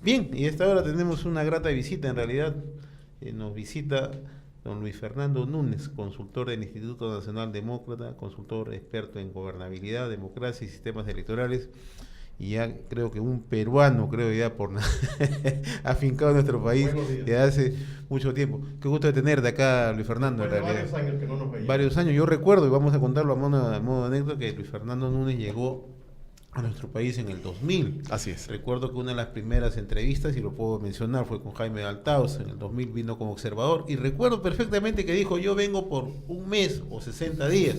Bien, y a esta hora tenemos una grata visita, en realidad nos visita don Luis Fernando Núñez, consultor del Instituto Nacional Demócrata, consultor experto en gobernabilidad, democracia y sistemas electorales, y ya creo que un peruano, creo ya por afincado en nuestro país desde hace mucho tiempo. Qué gusto de tenerte acá, Luis Fernando, en realidad. Varios años que no nos veíamos. Varios años, yo recuerdo, y vamos a contarlo a modo de anécdota, que Luis Fernando Núñez llegó a nuestro país en el 2000. Así es. Recuerdo que una de las primeras entrevistas, y lo puedo mencionar, fue con Jaime Altaos. En el 2000 vino como observador, y recuerdo perfectamente que dijo: yo vengo por un mes o 60 días,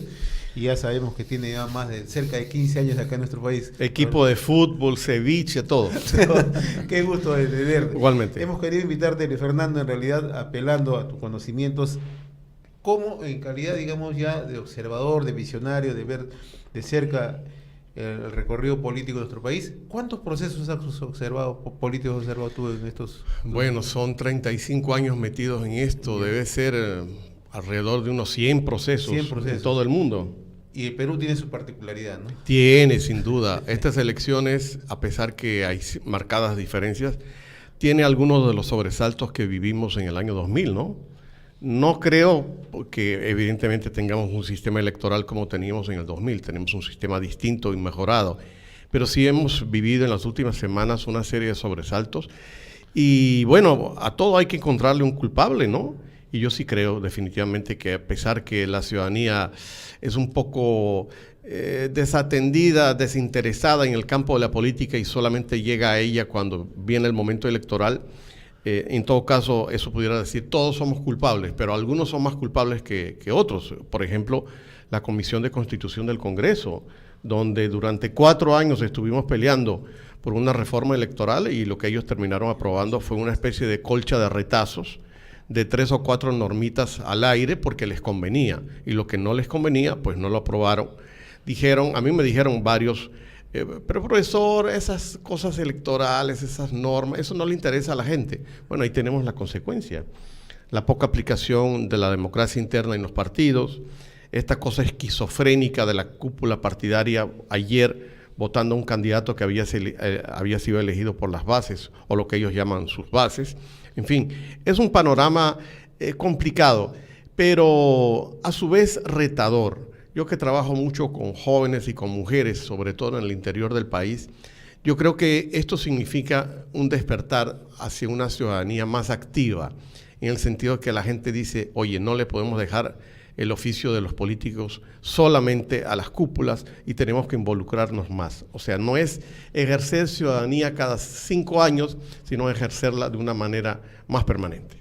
y ya sabemos que tiene ya más de cerca de 15 años acá en nuestro país. Equipo de fútbol, ceviche, todo. Qué gusto de tenerte. Igualmente. Hemos querido invitarte, Luis Fernando, en realidad apelando a tus conocimientos como en calidad, digamos, ya de observador, de visionario, de ver de cerca el recorrido político de nuestro país. ¿Cuántos procesos has observado, políticos has observado tú en estos? Bueno, son 35 años metidos en esto, Ya. debe ser alrededor de unos 100 procesos, 100 procesos en todo el mundo. Y el Perú tiene su particularidad, ¿no? Tiene, sin duda. Estas elecciones, a pesar que hay marcadas diferencias, tiene algunos de los sobresaltos que vivimos en el año 2000, ¿no? No creo que evidentemente tengamos un sistema electoral como teníamos en el 2000, tenemos un sistema distinto y mejorado, pero sí hemos vivido en las últimas semanas una serie de sobresaltos y bueno, a todo hay que encontrarle un culpable, ¿no? Y yo sí creo definitivamente que a pesar que la ciudadanía es un poco desatendida, desinteresada en el campo de la política y solamente llega a ella cuando viene el momento electoral, en todo caso, eso pudiera decir, todos somos culpables, pero algunos son más culpables que otros. Por ejemplo, la Comisión de Constitución del Congreso, donde durante 4 años estuvimos peleando por una reforma electoral y lo que ellos terminaron aprobando fue una especie de colcha de retazos de 3 o 4 normitas al aire porque les convenía, y lo que no les convenía, pues no lo aprobaron. A mí me dijeron varios, pero profesor, esas cosas electorales, esas normas, eso no le interesa a la gente. Bueno, ahí tenemos la consecuencia. La poca aplicación de la democracia interna en los partidos, esta cosa esquizofrénica de la cúpula partidaria ayer votando a un candidato que había sido elegido por las bases, o lo que ellos llaman sus bases. En fin, es un panorama complicado, pero a su vez retador. Yo que trabajo mucho con jóvenes y con mujeres, sobre todo en el interior del país, yo creo que esto significa un despertar hacia una ciudadanía más activa, en el sentido que la gente dice, oye, no le podemos dejar el oficio de los políticos solamente a las cúpulas y tenemos que involucrarnos más. O sea, no es ejercer ciudadanía cada 5 años, sino ejercerla de una manera más permanente.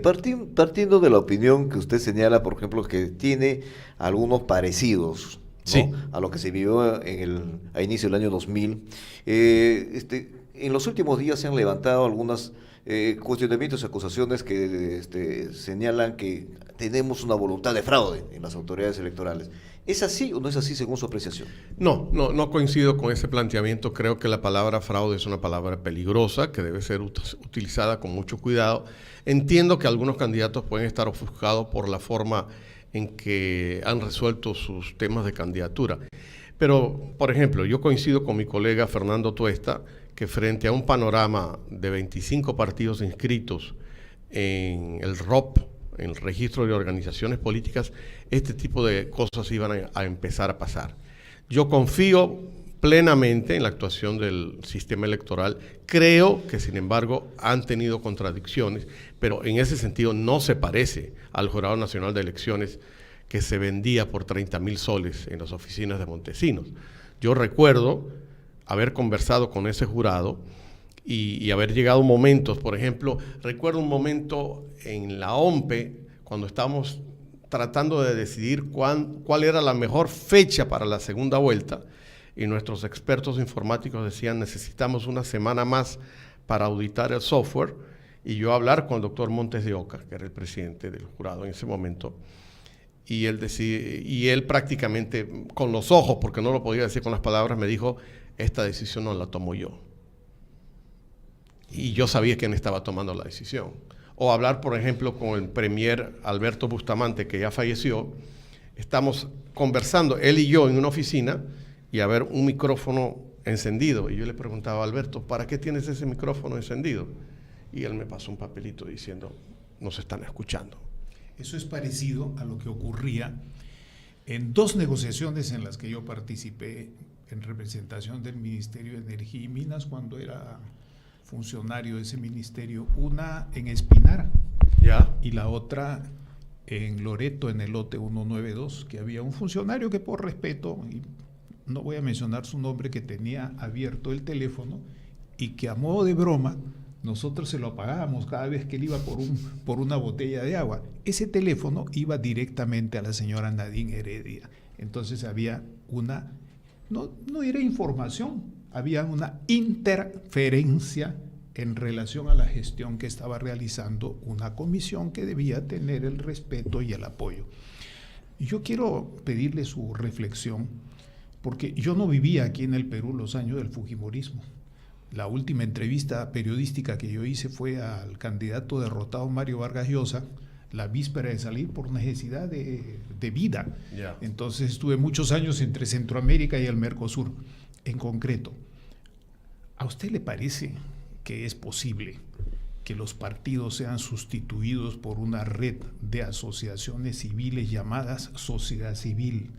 Partiendo de la opinión que usted señala, por ejemplo, que tiene algunos parecidos, ¿no?, sí, a lo que se vivió a inicio del año 2000, en los últimos días se han levantado algunos cuestionamientos y acusaciones que señalan que tenemos una voluntad de fraude en las autoridades electorales. ¿Es así o no es así según su apreciación? No coincido con ese planteamiento. Creo que la palabra fraude es una palabra peligrosa que debe ser utilizada con mucho cuidado. Entiendo que algunos candidatos pueden estar ofuscados por la forma en que han resuelto sus temas de candidatura. Pero, por ejemplo, yo coincido con mi colega Fernando Tuesta que frente a un panorama de 25 partidos inscritos en el ROP, en el registro de organizaciones políticas, este tipo de cosas iban a empezar a pasar. Yo confío plenamente en la actuación del sistema electoral. Creo que, sin embargo, han tenido contradicciones, pero en ese sentido no se parece al Jurado Nacional de Elecciones que se vendía por 30,000 soles en las oficinas de Montesinos. Yo recuerdo haber conversado con ese jurado y haber llegado momentos, por ejemplo, recuerdo un momento en la OMPE, cuando estábamos tratando de decidir cuál era la mejor fecha para la segunda vuelta, y nuestros expertos informáticos decían, necesitamos una semana más para auditar el software, y yo hablar con el doctor Montes de Oca, que era el presidente del jurado en ese momento, y él prácticamente con los ojos, porque no lo podía decir con las palabras, me dijo, esta decisión no la tomo yo. Y yo sabía quién estaba tomando la decisión. O hablar, por ejemplo, con el premier Alberto Bustamante, que ya falleció. Estamos conversando, él y yo, en una oficina, y a ver un micrófono encendido. Y yo le preguntaba a Alberto, ¿para qué tienes ese micrófono encendido? Y él me pasó un papelito diciendo, nos están escuchando. Eso es parecido a lo que ocurría en 2 negociaciones en las que yo participé en representación del Ministerio de Energía y Minas cuando era funcionario de ese ministerio, una en Espinar ¿Ya? y la otra en Loreto, en el lote 192, que había un funcionario que por respeto, y no voy a mencionar su nombre, que tenía abierto el teléfono y que a modo de broma nosotros se lo apagábamos cada vez que él iba por una botella de agua. Ese teléfono iba directamente a la señora Nadine Heredia. Entonces había una, no era información, había una interferencia en relación a la gestión que estaba realizando una comisión que debía tener el respeto y el apoyo. Yo quiero pedirle su reflexión, porque yo no vivía aquí en el Perú los años del fujimorismo. La última entrevista periodística que yo hice fue al candidato derrotado Mario Vargas Llosa, la víspera de salir por necesidad de vida. Yeah. Entonces estuve muchos años entre Centroamérica y el Mercosur. En concreto, ¿a usted le parece que es posible que los partidos sean sustituidos por una red de asociaciones civiles llamadas sociedad civil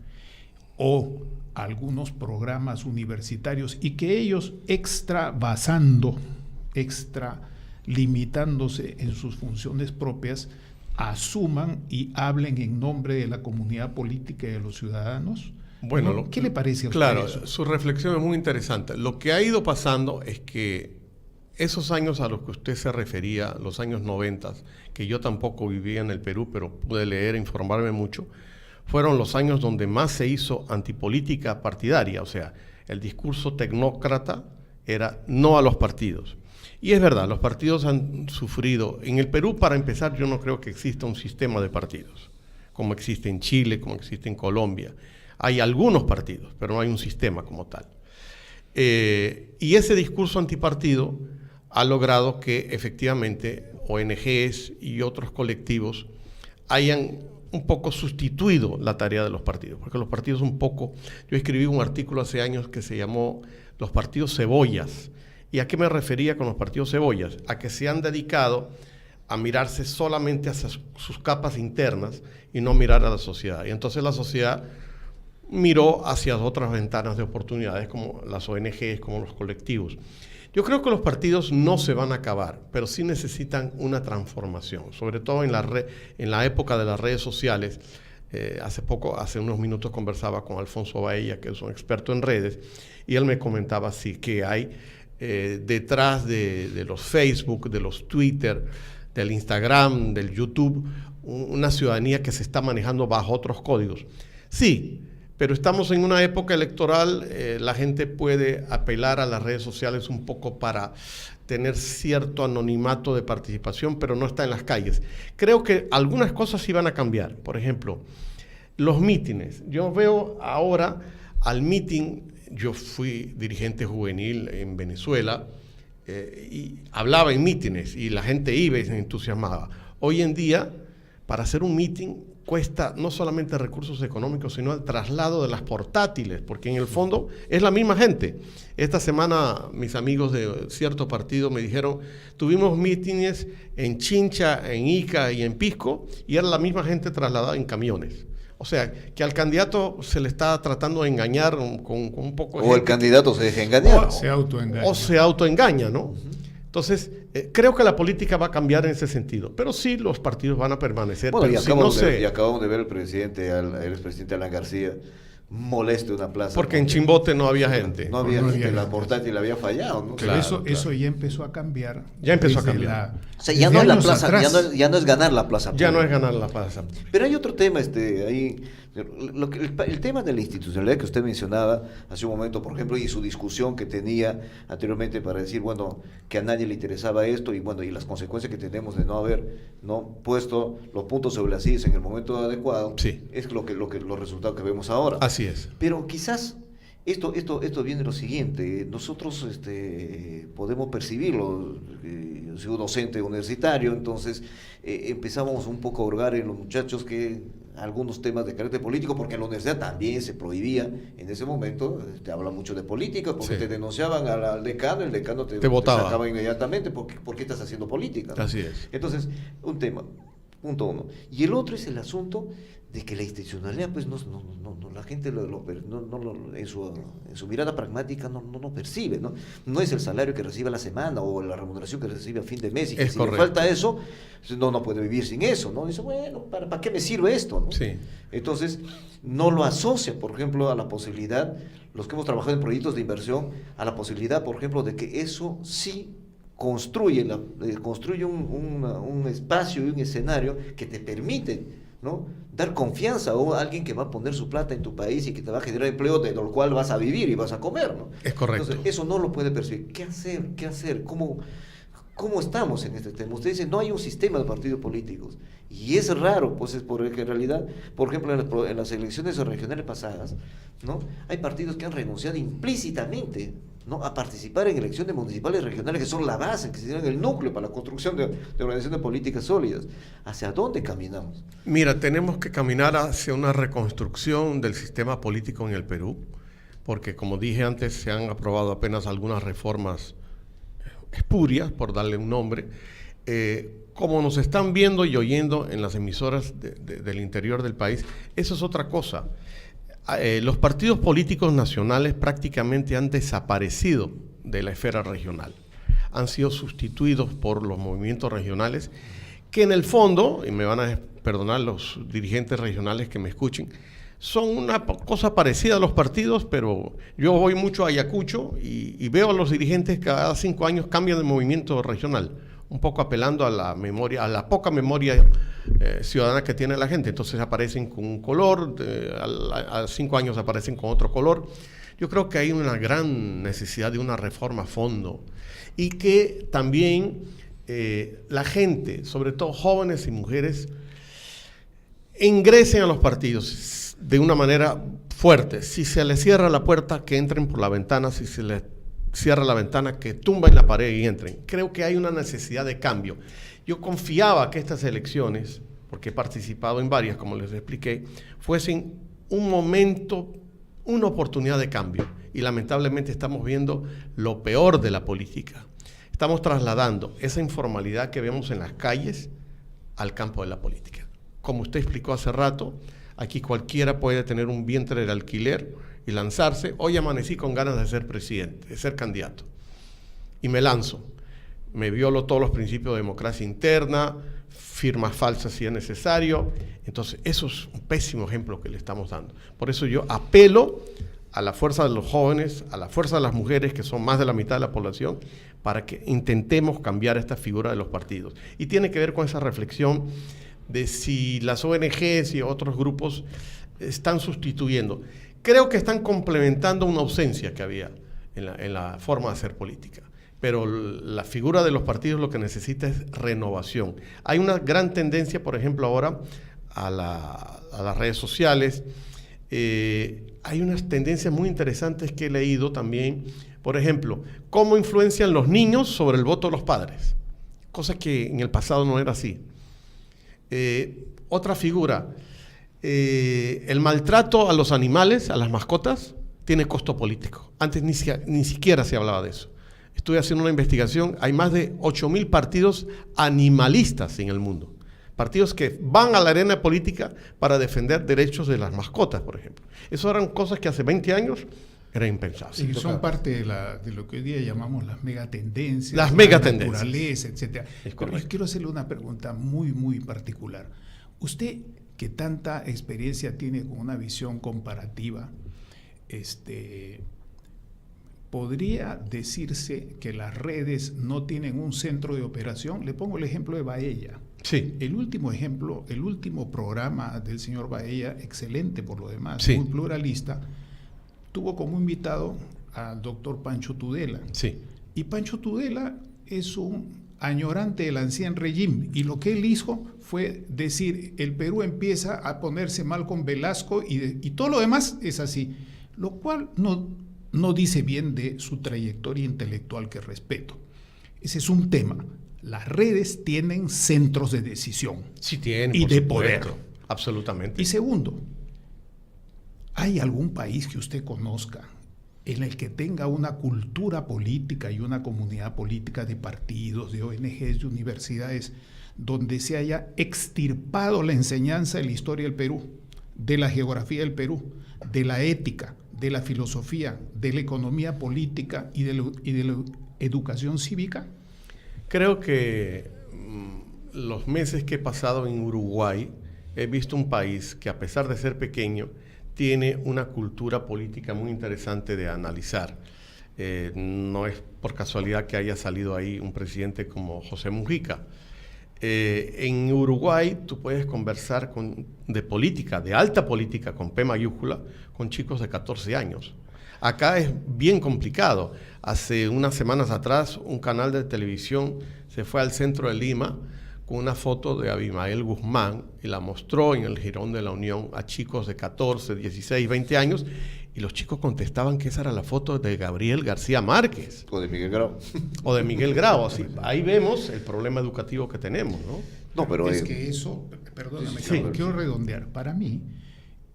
o algunos programas universitarios y que ellos limitándose en sus funciones propias, asuman y hablen en nombre de la comunidad política y de los ciudadanos? Bueno, ¿Qué le parece a usted claro, eso? su reflexión es muy interesante. Lo que ha ido pasando es que esos años a los que usted se refería, los años 90, que yo tampoco vivía en el Perú, pero pude leer e informarme mucho, fueron los años donde más se hizo antipolítica partidaria, o sea, el discurso tecnócrata era no a los partidos. Y es verdad, los partidos han sufrido. En el Perú, para empezar, yo no creo que exista un sistema de partidos, como existe en Chile, como existe en Colombia. Hay algunos partidos, pero no hay un sistema como tal. Y ese discurso antipartido ha logrado que efectivamente ONGs y otros colectivos hayan un poco sustituido la tarea de los partidos, porque los partidos un poco, yo escribí un artículo hace años que se llamó Los partidos cebollas. ¿Y a qué me refería con los partidos cebollas? A que se han dedicado a mirarse solamente hacia sus capas internas y no mirar a la sociedad. Y entonces la sociedad miró hacia otras ventanas de oportunidades como las ONGs, como los colectivos. Yo creo que los partidos no se van a acabar, pero sí necesitan una transformación, sobre todo en la época de las redes sociales. Hace unos minutos conversaba con Alfonso Baella, que es un experto en redes, y él me comentaba así que hay detrás de los Facebook, de los Twitter, del Instagram, del YouTube, una ciudadanía que se está manejando bajo otros códigos. Sí, pero estamos en una época electoral, la gente puede apelar a las redes sociales un poco para tener cierto anonimato de participación, pero no está en las calles. Creo que algunas cosas sí van a cambiar. Por ejemplo, los mítines. Yo veo ahora al mítin, yo fui dirigente juvenil en Venezuela y hablaba en mítines y la gente iba y se entusiasmaba. Hoy en día, para hacer un mítin, cuesta no solamente recursos económicos, sino el traslado de las portátiles, porque en el fondo es la misma gente. Esta semana mis amigos de cierto partido me dijeron, tuvimos mítines en Chincha, en Ica y en Pisco, y era la misma gente trasladada en camiones. O sea, que al candidato se le está tratando de engañar con un poco de gente. O el candidato se deja engañar. O se autoengaña, ¿no? Entonces, creo que la política va a cambiar en ese sentido, pero sí los partidos van a permanecer. Bueno, pero y acabamos de ver el expresidente Alan García molesto en una plaza. Porque en Chimbote no había gente. No había gente, la portátil había fallado, ¿no? Claro, eso ya empezó a cambiar. Ya empezó a cambiar. O sea, ya no es la plaza, ya no es ganar la plaza. Ya no es ganar la plaza. Pero hay otro tema, ahí, el tema de la institucionalidad que usted mencionaba hace un momento, por ejemplo, y su discusión que tenía anteriormente para decir, bueno, que a nadie le interesaba esto y bueno, y las consecuencias que tenemos de no haber puesto los puntos sobre las sillas en el momento adecuado, sí, es los resultados que vemos ahora. Así es. Pero quizás esto viene de lo siguiente, nosotros podemos percibirlo, soy un docente universitario, entonces empezamos un poco a hurgar en los muchachos que algunos temas de carácter político, porque en la universidad también se prohibía en ese momento, te habla mucho de política, porque Sí. te denunciaban al decano, el decano te votaba. sacaba inmediatamente, ¿por qué estás haciendo política? ¿No? Así es. Entonces, un tema, punto uno. Y el otro es el asunto de que la institucionalidad, pues la gente en su mirada pragmática no lo percibe, ¿no? No es el salario que recibe a la semana o la remuneración que recibe a fin de mes, y que Es si correcto. le falta eso, no puede vivir sin eso, ¿no? Dice, bueno, ¿para qué me sirve esto? ¿No? Sí. Entonces, no lo asocia, por ejemplo, a la posibilidad, los que hemos trabajado en proyectos de inversión, a la posibilidad, por ejemplo, de que eso sí construye un espacio y un escenario que te permite, ¿no?, dar confianza a alguien que va a poner su plata en tu país y que te va a generar empleo de lo cual vas a vivir y vas a comer, ¿no? Es correcto. Entonces, eso no lo puede percibir. ¿Qué hacer? ¿Cómo estamos en este tema? Usted dice, no hay un sistema de partidos políticos. Y es raro, pues es porque en realidad, por ejemplo, en las elecciones regionales pasadas, ¿no?, hay partidos que han renunciado implícitamente, ¿no?, a participar en elecciones municipales y regionales, que son la base, que serían el núcleo para la construcción de organizaciones políticas sólidas. ¿Hacia dónde caminamos? Mira, tenemos que caminar hacia una reconstrucción del sistema político en el Perú, porque como dije antes, se han aprobado apenas algunas reformas espurias, por darle un nombre. Como nos están viendo y oyendo en las emisoras del interior del país, eso es otra cosa. Los partidos políticos nacionales prácticamente han desaparecido de la esfera regional. Han sido sustituidos por los movimientos regionales, que en el fondo, y me van a perdonar los dirigentes regionales que me escuchen, son una cosa parecida a los partidos, pero yo voy mucho a Ayacucho y veo a los dirigentes cada 5 años cambian de movimiento regional, un poco apelando a la memoria, a la poca memoria ciudadana que tiene la gente. Entonces aparecen con un color, a 5 años aparecen con otro color. Yo creo que hay una gran necesidad de una reforma a fondo y que también la gente, sobre todo jóvenes y mujeres, ingresen a los partidos de una manera fuerte. Si se les cierra la puerta, que entren por la ventana. Si se les cierra la ventana, que tumben la pared y entren. Creo que hay una necesidad de cambio. Yo confiaba que estas elecciones, porque he participado en varias, como les expliqué, fuesen un momento, una oportunidad de cambio. Y lamentablemente estamos viendo lo peor de la política. Estamos trasladando esa informalidad que vemos en las calles al campo de la política. Como usted explicó hace rato, aquí cualquiera puede tener un vientre de alquiler y lanzarse. Hoy amanecí con ganas de ser presidente, de ser candidato. Y me lanzo. Me violo todos los principios de democracia interna, firmas falsas si es necesario. Entonces, eso es un pésimo ejemplo que le estamos dando. Por eso yo apelo a la fuerza de los jóvenes, a la fuerza de las mujeres, que son más de la mitad de la población, para que intentemos cambiar esta figura de los partidos. Y tiene que ver con esa reflexión de si las ONGs y otros grupos están sustituyendo. Creo que están complementando una ausencia que había en la forma de hacer política. Pero la figura de los partidos lo que necesita es renovación. Hay una gran tendencia, por ejemplo, ahora a las redes sociales. Hay unas tendencias muy interesantes que he leído también. Por ejemplo, cómo influencian los niños sobre el voto de los padres. Cosa que en el pasado no era así. Otra figura, el maltrato a los animales, a las mascotas, tiene costo político. Antes ni siquiera se hablaba de eso. Estuve haciendo una investigación, hay más de 8.000 partidos animalistas en el mundo. Partidos que van a la arena política para defender derechos de las mascotas, por ejemplo. Eso eran cosas que hace 20 años era impensable. Sí, son parte de lo que hoy día llamamos las megatendencias. Las megatendencias. La naturaleza, etc. Es Pero yo quiero hacerle una pregunta muy, muy particular. Usted, que tanta experiencia tiene con una visión comparativa, ¿podría decirse que las redes no tienen un centro de operación? Le pongo el ejemplo de Baella. Sí. El último ejemplo, el último programa del señor Baella, excelente por lo demás, Sí. muy pluralista, tuvo como invitado al doctor Pancho Tudela. Sí. Y Pancho Tudela es un añorante del ancien régimen, y lo que él hizo fue decir, el Perú empieza a ponerse mal con Velasco y todo lo demás es así, lo cual no dice bien de su trayectoria intelectual, que respeto. Ese es un tema. Las redes tienen centros de decisión Sí tienen, y por de supuesto. poder. Absolutamente. Y segundo, ¿hay algún país que usted conozca en el que tenga una cultura política y una comunidad política de partidos, de ONGs, de universidades, donde se haya extirpado la enseñanza de la historia del Perú, de la geografía del Perú, de la ética, de la filosofía, de la economía política y de la educación cívica? Creo que los meses que he pasado en Uruguay he visto un país que, a pesar de ser pequeño, tiene una cultura política muy interesante de analizar. No es por casualidad que haya salido ahí un presidente como José Mujica. En Uruguay tú puedes conversar de política, de alta política, con P mayúscula, con chicos de 14 años. Acá es bien complicado. Hace unas semanas atrás un canal de televisión se fue al centro de Lima con una foto de Abimael Guzmán y la mostró en el Jirón de la Unión a chicos de 14, 16, 20 años, y los chicos contestaban que esa era la foto de Gabriel García Márquez. O de Miguel Grau. O de Miguel Grau. Así, ahí vemos el problema educativo que tenemos, ¿no? No, pero es que eso, perdóname, sí, Carlos, quiero redondear. Para mí,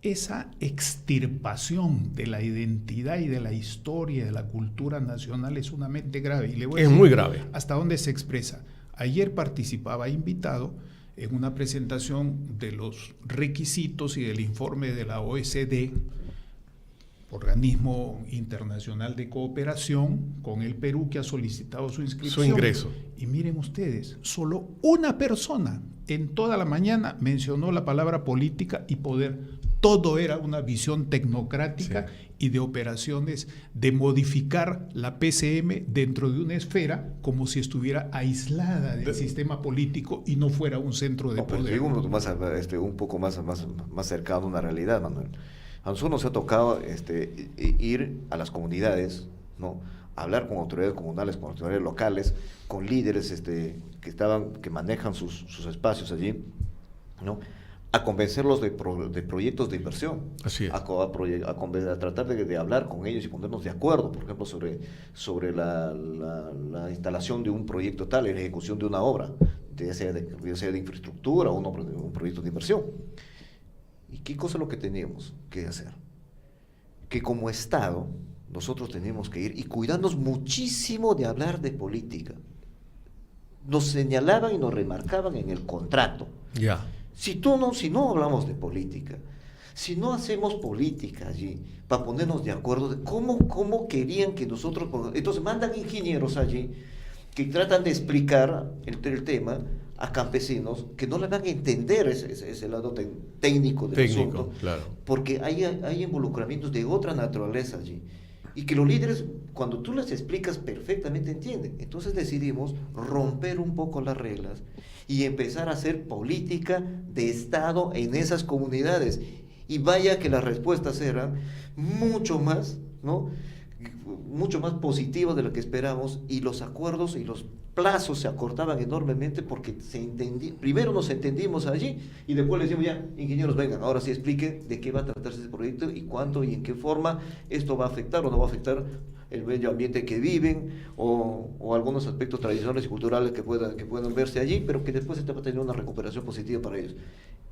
esa extirpación de la identidad y de la historia y de la cultura nacional es sumamente grave. Y le voy a Es decir muy grave. hasta dónde se expresa. Ayer participaba invitado en una presentación de los requisitos y del informe de la OECD, Organismo Internacional de Cooperación, con el Perú, que ha solicitado su inscripción. Su ingreso. Y miren ustedes, solo una persona en toda la mañana mencionó la palabra política y poder. Todo era una visión tecnocrática y de operaciones de modificar la PCM dentro de una esfera como si estuviera aislada del sistema político y no fuera un centro de Pero poder. digo un poco más cercano a una realidad, Manuel. A nosotros nos ha tocado ir a las comunidades, ¿no? Hablar con autoridades comunales, con autoridades locales, con líderes que manejan sus espacios allí, ¿no? A convencerlos de proyectos de inversión. Así es. A tratar de hablar con ellos y ponernos de acuerdo, por ejemplo, sobre la instalación de un proyecto tal, la ejecución de una obra, ya sea de infraestructura o un proyecto de inversión. ¿Y qué cosa es lo que teníamos que hacer? Que como Estado nosotros teníamos que ir y cuidarnos muchísimo de hablar de política. Nos señalaban y nos remarcaban en el contrato. Ya. Si no hablamos de política, si no hacemos política allí para ponernos de acuerdo de cómo querían que nosotros... Entonces mandan ingenieros allí que tratan de explicar el tema a campesinos que no le van a entender ese lado técnico del asunto, claro. porque hay involucramientos de otra naturaleza allí. Y que los líderes, cuando tú les explicas, perfectamente entienden. Entonces decidimos romper un poco las reglas y empezar a hacer política de Estado en esas comunidades. Y vaya que las respuestas eran mucho más, ¿no? Mucho más positivas de lo que esperamos, y los acuerdos y los plazos se acortaban enormemente porque primero nos entendimos allí y después les decimos, ya, ingenieros, vengan, ahora sí expliquen de qué va a tratarse ese proyecto y cuánto y en qué forma esto va a afectar o no va a afectar el medio ambiente que viven o algunos aspectos tradicionales y culturales que puedan verse allí, pero que después va a tener una recuperación positiva para ellos.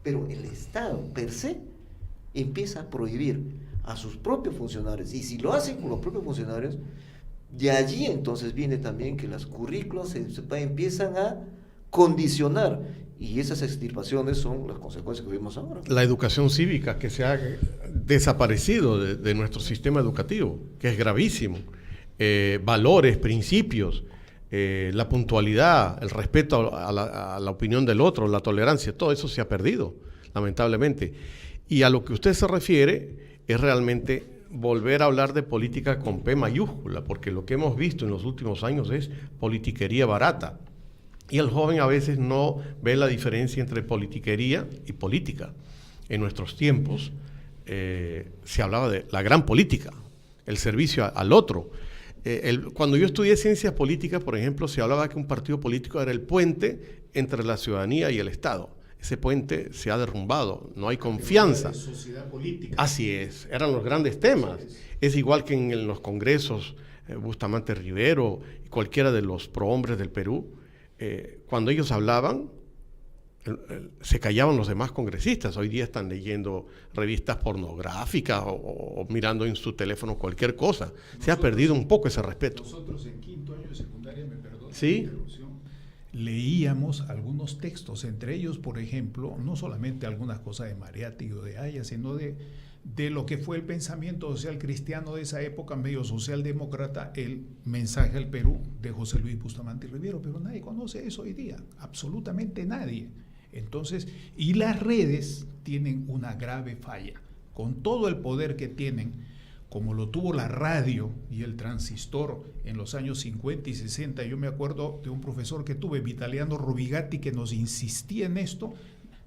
Pero el Estado, per se, empieza a prohibir a sus propios funcionarios, y si lo hacen con los propios funcionarios, de allí entonces viene también que las currículas empiezan a condicionar, y esas extirpaciones son las consecuencias que vemos ahora. La educación cívica que se ha desaparecido de nuestro sistema educativo, que es gravísimo. Valores, principios, la puntualidad, el respeto a la opinión del otro, la tolerancia, todo eso se ha perdido, lamentablemente. Y a lo que usted se refiere es realmente volver a hablar de política con P mayúscula, porque lo que hemos visto en los últimos años es politiquería barata. Y el joven a veces no ve la diferencia entre politiquería y política. En nuestros tiempos se hablaba de la gran política, el servicio al otro. Cuando yo estudié ciencias políticas, por ejemplo, se hablaba que un partido político era el puente entre la ciudadanía y el Estado. Ese puente se ha derrumbado, no hay confianza. Sociedad política. Así es, eran los grandes temas. Es igual que en los congresos, Bustamante Rivero y cualquiera de los prohombres del Perú, cuando ellos hablaban, se callaban los demás congresistas. Hoy día están leyendo revistas pornográficas o mirando en su teléfono cualquier cosa. Se ha perdido un poco ese respeto. Nosotros en quinto año de secundaria, me perdón, ¿Sí? leíamos algunos textos, entre ellos, por ejemplo, no solamente algunas cosas de Mariátegui o de Haya, sino de lo que fue el pensamiento social cristiano de esa época, medio socialdemócrata, el mensaje al Perú de José Luis Bustamante y Rivero, pero nadie conoce eso hoy día, absolutamente nadie. Entonces, y las redes tienen una grave falla, con todo el poder que tienen, como lo tuvo la radio y el transistor en los años 50 y 60. Yo me acuerdo de un profesor que tuve, Vitaliano Rubigati, que nos insistía en esto,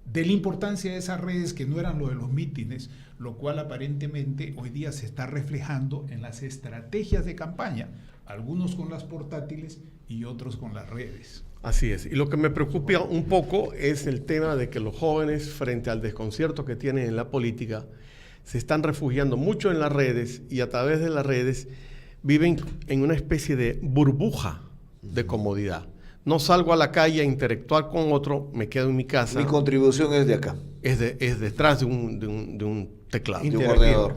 de la importancia de esas redes que no eran lo de los mítines, lo cual aparentemente hoy día se está reflejando en las estrategias de campaña, algunos con las portátiles y otros con las redes. Así es. Y lo que me preocupa un poco es el tema de que los jóvenes, frente al desconcierto que tienen en la política, se están refugiando mucho en las redes y a través de las redes viven en una especie de burbuja de comodidad. No salgo a la calle a interactuar con otro, me quedo en mi casa. Mi contribución es de acá. Es detrás de un teclado. De un ordenador.